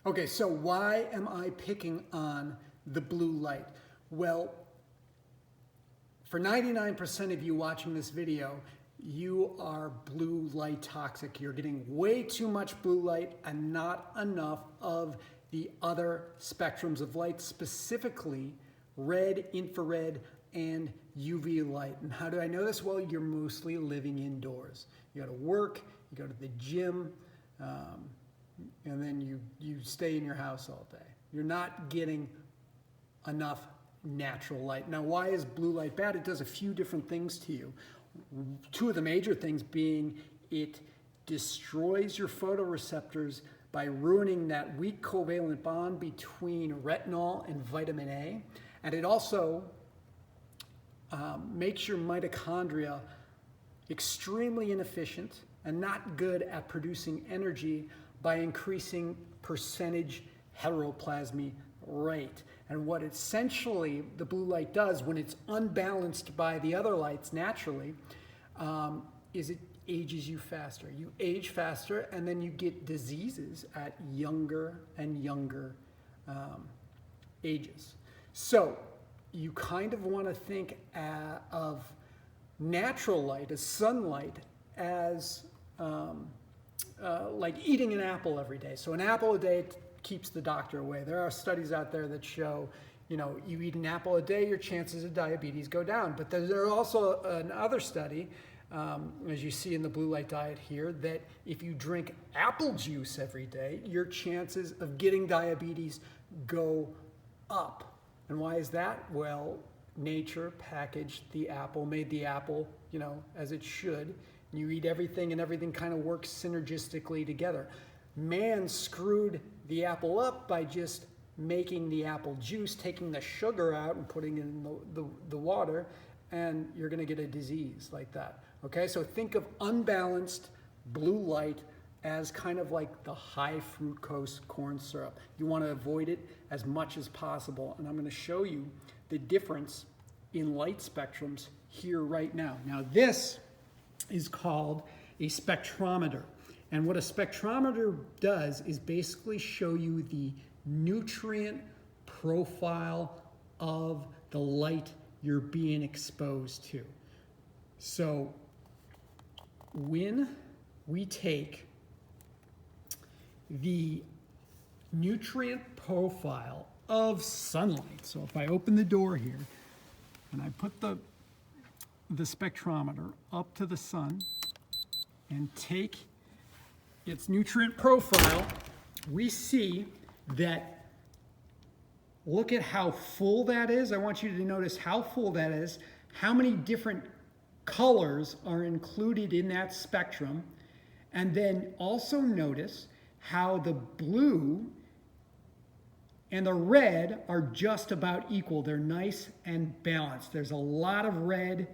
Okay, so why am I picking on the blue light? Well, for 99% of you watching this video, you are blue light toxic. You're getting way too much blue light and not enough of the other spectrums of light, specifically red, infrared, and UV light. And how do I know this? Well, you're mostly living indoors. You go to work, you go to the gym, and then you stay in your house all day. You're not getting enough natural light. Now, why is blue light bad? It does a few different things to you. Two of the major things being it destroys your photoreceptors by ruining that weak covalent bond between retinol and vitamin A. And it also makes your mitochondria extremely inefficient and not good at producing energy by increasing percentage heteroplasmy rate. And what essentially the blue light does when it's unbalanced by the other lights naturally is it ages you faster. You age faster, and then you get diseases at younger and younger ages. So you kind of want to think of natural light, as sunlight, as like eating an apple every day. So an apple a day keeps the doctor away. There are studies out there that show, you eat an apple a day, your chances of diabetes go down. But there's also another study, as you see in the blue light diet here, that if you drink apple juice every day, your chances of getting diabetes go up. And why is that? Well, nature packaged the apple, made the apple, as it should. You eat everything and everything kind of works synergistically together. Man screwed the apple up by just making the apple juice, taking the sugar out and putting it in the water, and you're going to get a disease like that. Okay, so think of unbalanced blue light as kind of like the high fructose corn syrup. You want to avoid it as much as possible, and I'm going to show you the difference in light spectrums here right now. Now this is called a spectrometer. And what a spectrometer does is basically show you the nutrient profile of the light you're being exposed to. So when we take the nutrient profile of sunlight, so if I open the door here and I put the spectrometer up to the sun and take its nutrient profile, we see that, look at how full that is. I want you to notice how full that is, how many different colors are included in that spectrum, and then also notice how the blue and the red are just about equal. They're nice and balanced. There's a lot of red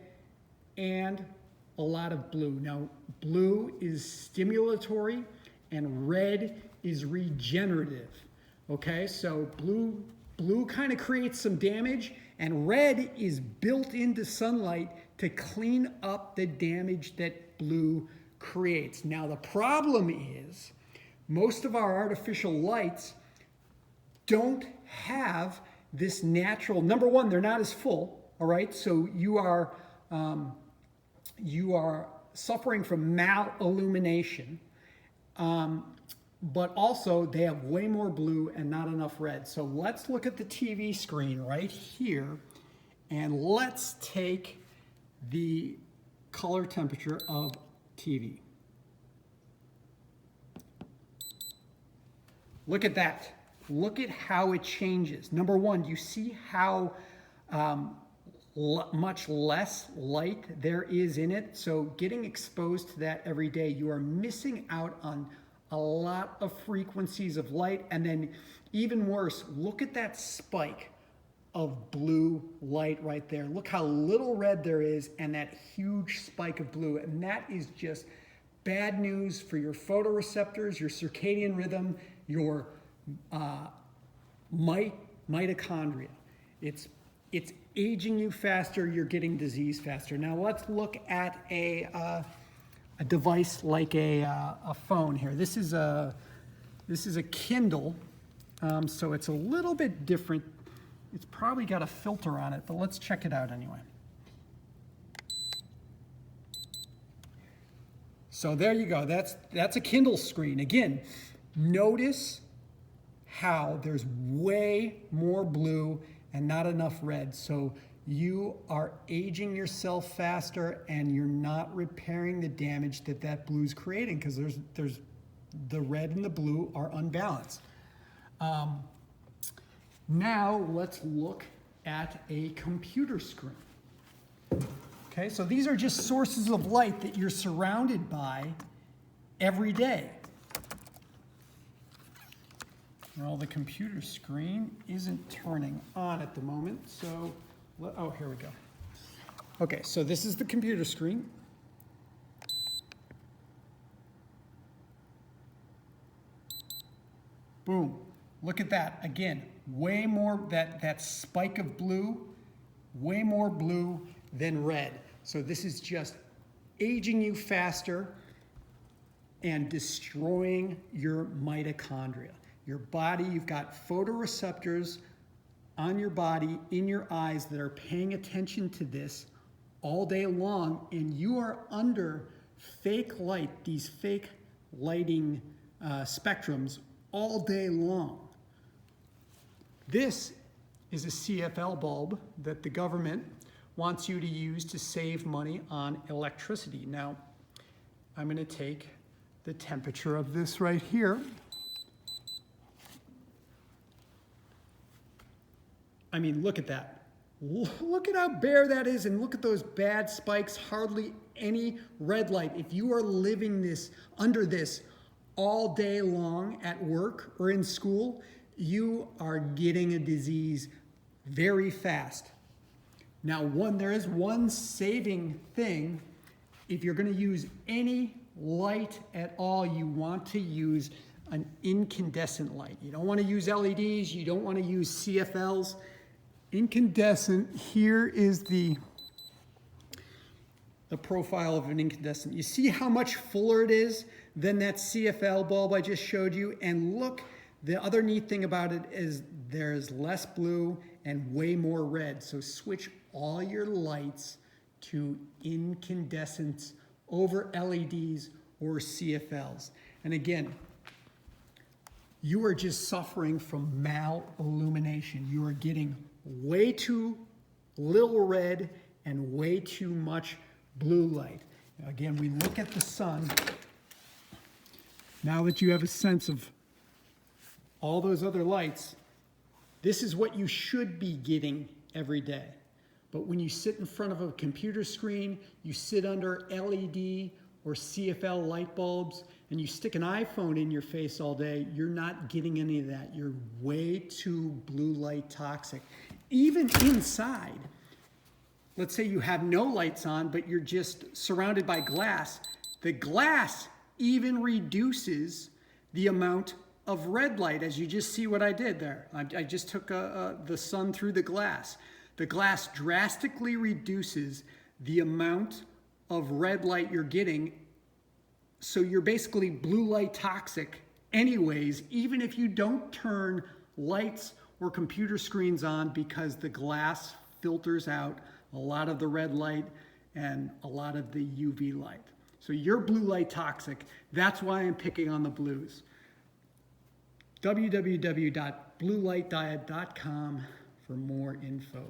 and a lot of blue. Now, blue is stimulatory and red is regenerative. Okay, so blue kind of creates some damage, and red is built into sunlight to clean up the damage that blue creates. Now, the problem is most of our artificial lights don't have this natural, number one, they're not as full, all right? So you are suffering from malillumination, but also they have way more blue and not enough red. So let's look at the TV screen right here, and let's take the color temperature of TV. Look at that. Look at how it changes. Number one, you see how much less light there is in it. So getting exposed to that every day, you are missing out on a lot of frequencies of light. And then even worse, look at that spike of blue light right there. Look how little red there is and that huge spike of blue. And that is just bad news for your photoreceptors, your circadian rhythm, your mitochondria. It's aging you faster, you're getting disease faster. Now let's look at a device like a phone here. This is a Kindle, So it's a little bit different. It's probably got a filter on it, but let's check it out anyway. So there you go. That's a Kindle screen. Again, notice how there's way more blue and not enough red. So you are aging yourself faster and you're not repairing the damage that blue's creating, because there's the red and the blue are unbalanced. Now let's look at a computer screen. Okay, so these are just sources of light that you're surrounded by every day. Well, the computer screen isn't turning on at the moment, so, oh, here we go. Okay, so this is the computer screen. Boom, look at that. Again, way more, that spike of blue, way more blue than red. So this is just aging you faster and destroying your mitochondria. Your body, you've got photoreceptors on your body, in your eyes, that are paying attention to this all day long, and you are under fake light, these fake lighting spectrums all day long. This is a CFL bulb that the government wants you to use to save money on electricity. Now, I'm going to take the temperature of this right here. I mean, look at that. Look at how bare that is, and look at those bad spikes, hardly any red light. If you are living under this all day long at work or in school, you are getting a disease very fast. Now, there is one saving thing. If you're going to use any light at all, you want to use an incandescent light. You don't want to use LEDs. You don't want to use CFLs. Incandescent, here is the profile of an incandescent. You see how much fuller it is than that CFL bulb I just showed you? And look, the other neat thing about it is there's less blue and way more red. So switch all your lights to incandescents over LEDs or CFLs. And again, you are just suffering from malillumination. You are getting way too little red and way too much blue light. Now again, we look at the sun. Now that you have a sense of all those other lights, this is what you should be getting every day. But when you sit in front of a computer screen, you sit under LED or CFL light bulbs, and you stick an iPhone in your face all day, you're not getting any of that. You're way too blue light toxic. Even inside, let's say you have no lights on, but you're just surrounded by glass. The glass even reduces the amount of red light, as you just see what I did there. I just took the sun through the glass. The glass drastically reduces the amount of red light you're getting. So you're basically blue light toxic anyways, even if you don't turn lights or computer screens on, because the glass filters out a lot of the red light and a lot of the UV light. So you're blue light toxic. That's why I'm picking on the blues. www.bluelightdiet.com for more info.